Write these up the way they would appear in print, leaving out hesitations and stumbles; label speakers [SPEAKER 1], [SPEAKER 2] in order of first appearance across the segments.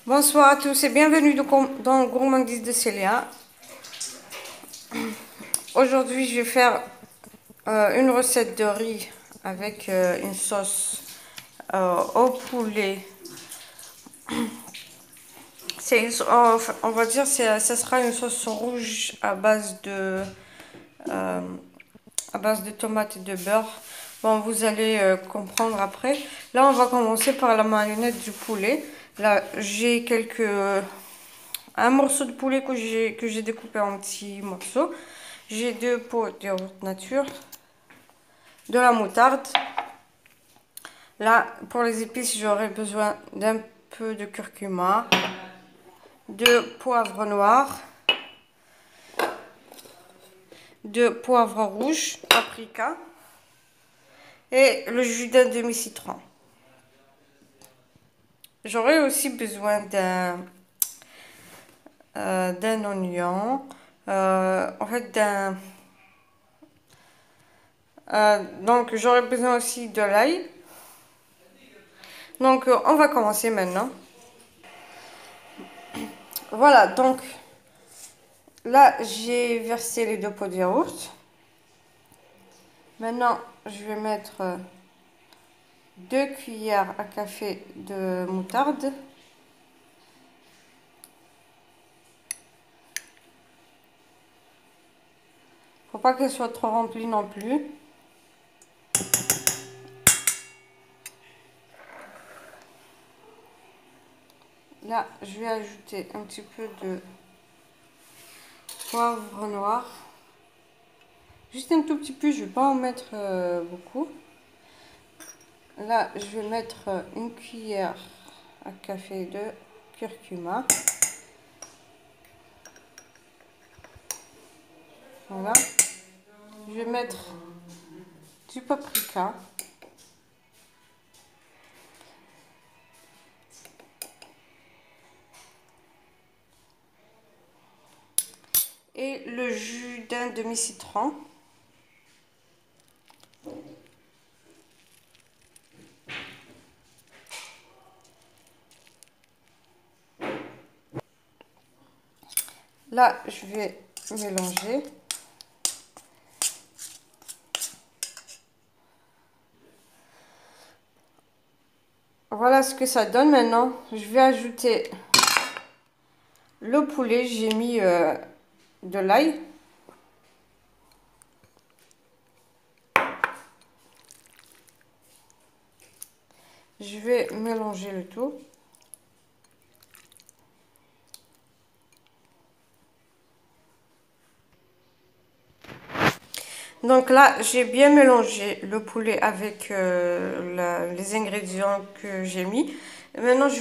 [SPEAKER 1] Bonsoir à tous et bienvenue dans Gourmandise de Célia. Aujourd'hui, je vais faire une recette de riz avec une sauce au poulet. On va dire que ça sera une sauce rouge euh, à base de tomates et de beurre. Bon, vous allez comprendre après. Là, on va commencer par la marionnette du poulet. Là, j'ai un morceau de poulet que j'ai découpé en petits morceaux. J'ai 2 pots de yaourt nature, de la moutarde. Là, pour les épices, j'aurai besoin d'un peu de curcuma, de poivre noir, de poivre rouge, paprika et le jus d'un demi-citron. J'aurai aussi besoin d'un oignon, en fait donc j'aurai besoin aussi de l'ail. Donc on va commencer maintenant. Voilà, donc là j'ai versé les 2 pots de yaourt. Maintenant je vais mettre 2 cuillères à café de moutarde. Faut pas qu'elle soit trop remplie non plus. Là, je vais ajouter un petit peu de poivre noir. Juste un tout petit peu, je ne vais pas en mettre beaucoup. Là, je vais mettre une cuillère à café de curcuma. Voilà. Je vais mettre du paprika. Et le jus d'un demi-citron. Là, je vais mélanger. Voilà ce que ça donne maintenant. Je vais ajouter le poulet. J'ai mis de l'ail. Je vais mélanger le tout. Donc là, j'ai bien mélangé le poulet avec les ingrédients que j'ai mis. Maintenant, je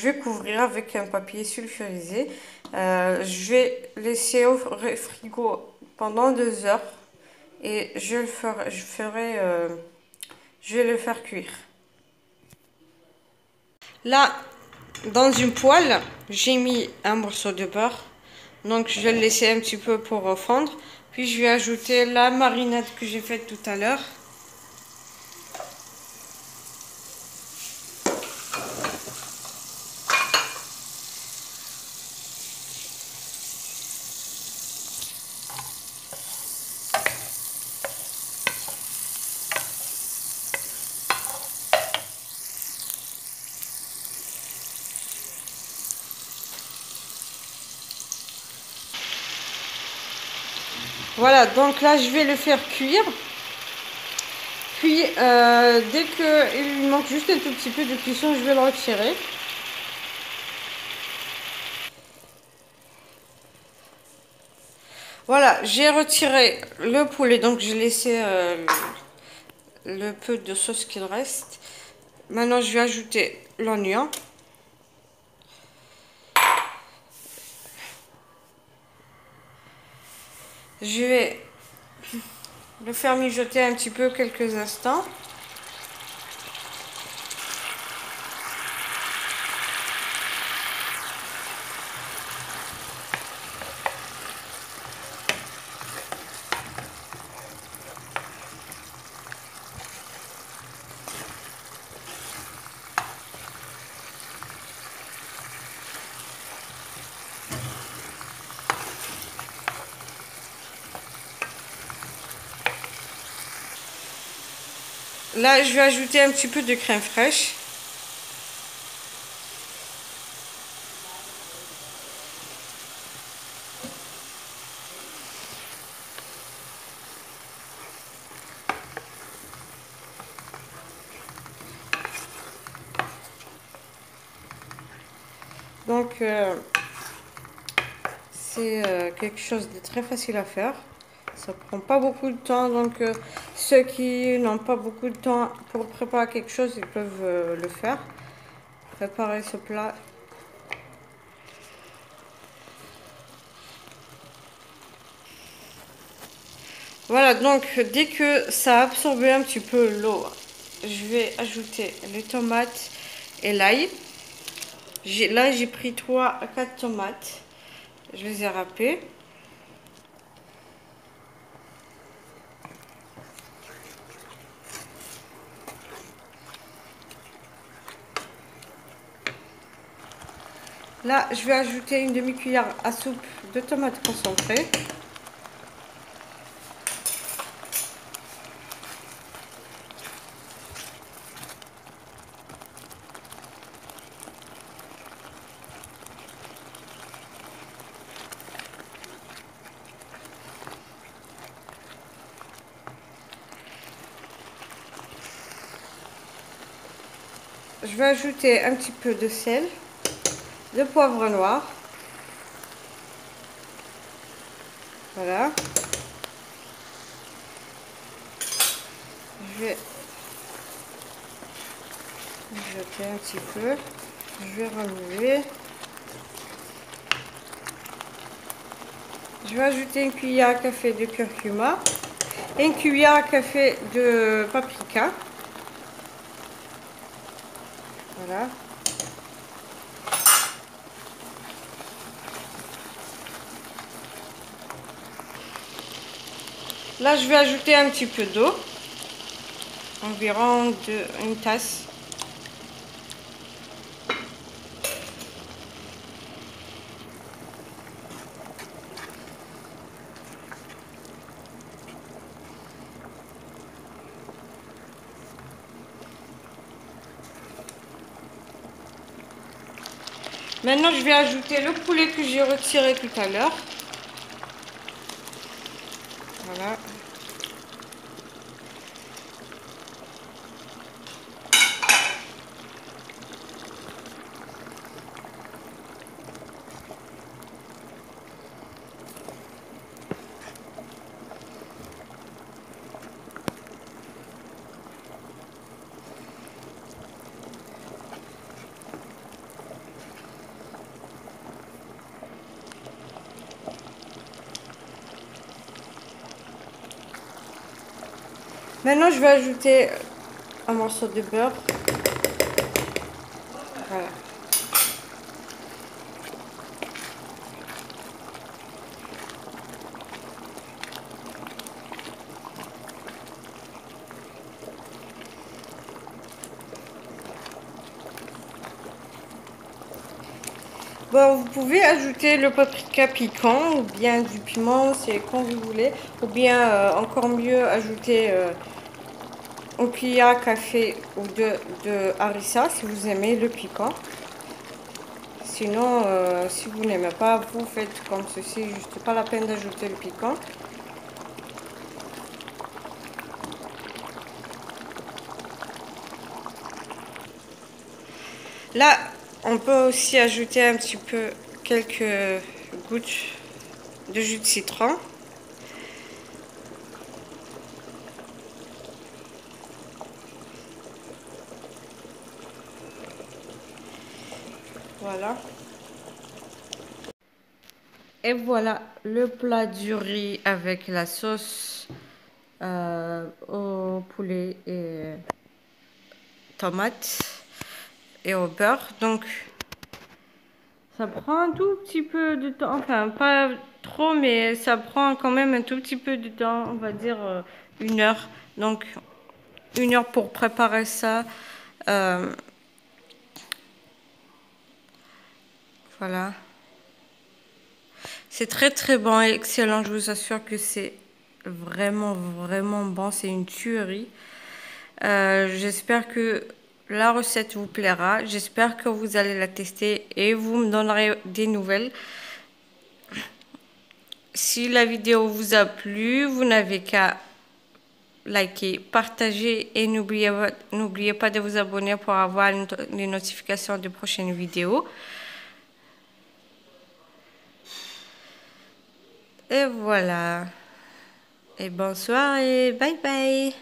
[SPEAKER 1] vais couvrir avec un papier sulfurisé. Je vais laisser au frigo pendant 2 heures et je vais le faire cuire. Là, dans une poêle, j'ai mis un morceau de beurre. Donc, je vais le laisser un petit peu pour fondre. Puis, je vais ajouter la marinade que j'ai faite tout à l'heure. Voilà, donc là, je vais le faire cuire. Puis, dès qu'il manque juste un tout petit peu de cuisson, je vais le retirer. Voilà, j'ai retiré le poulet, donc j'ai laissé le peu de sauce qu'il reste. Maintenant, je vais ajouter l'oignon. Je vais le faire mijoter un petit peu quelques instants. Là, je vais ajouter un petit peu de crème fraîche. Donc, c'est quelque chose de très facile à faire. Ça prend pas beaucoup de temps. Donc, ceux qui n'ont pas beaucoup de temps pour préparer quelque chose, ils peuvent le faire. Préparer ce plat. Voilà, donc dès que ça a absorbé un petit peu l'eau, je vais ajouter les tomates et l'ail. Là, j'ai pris 3 à 4 tomates. Je les ai râpées. Là, je vais ajouter une demi-cuillère à soupe de tomates concentrées. Je vais ajouter un petit peu de sel, de poivre noir. Voilà. Je vais jeter un petit peu. Je vais remuer. Je vais ajouter une cuillère à café de curcuma et une cuillère à café de paprika. Voilà. Là, je vais ajouter un petit peu d'eau, environ une tasse. Maintenant, je vais ajouter le poulet que j'ai retiré tout à l'heure. Voilà. Maintenant, je vais ajouter un morceau de beurre. Voilà. Bon, vous pouvez ajouter le paprika piquant ou bien du piment, c'est quand vous voulez. Ou bien, encore mieux, ajouter une cuillère à café ou deux de harissa si vous aimez le piquant. Sinon, si vous n'aimez pas, vous faites comme ceci, juste pas la peine d'ajouter le piquant. Là, on peut aussi ajouter un petit peu quelques gouttes de jus de citron. Voilà. Et voilà le plat du riz avec la sauce au poulet et tomates et au beurre. Donc, ça prend un tout petit peu de temps. Enfin, pas trop, mais ça prend quand même un tout petit peu de temps. On va dire 1 heure. Donc, 1 heure pour préparer ça. Voilà. C'est très très bon et excellent. Je vous assure que c'est vraiment vraiment bon. C'est une tuerie. J'espère que la recette vous plaira. J'espère que vous allez la tester et vous me donnerez des nouvelles. Si la vidéo vous a plu, vous n'avez qu'à liker, partager et n'oubliez pas de vous abonner pour avoir les notifications de prochaines vidéos. Et voilà. Et bonsoir et bye bye.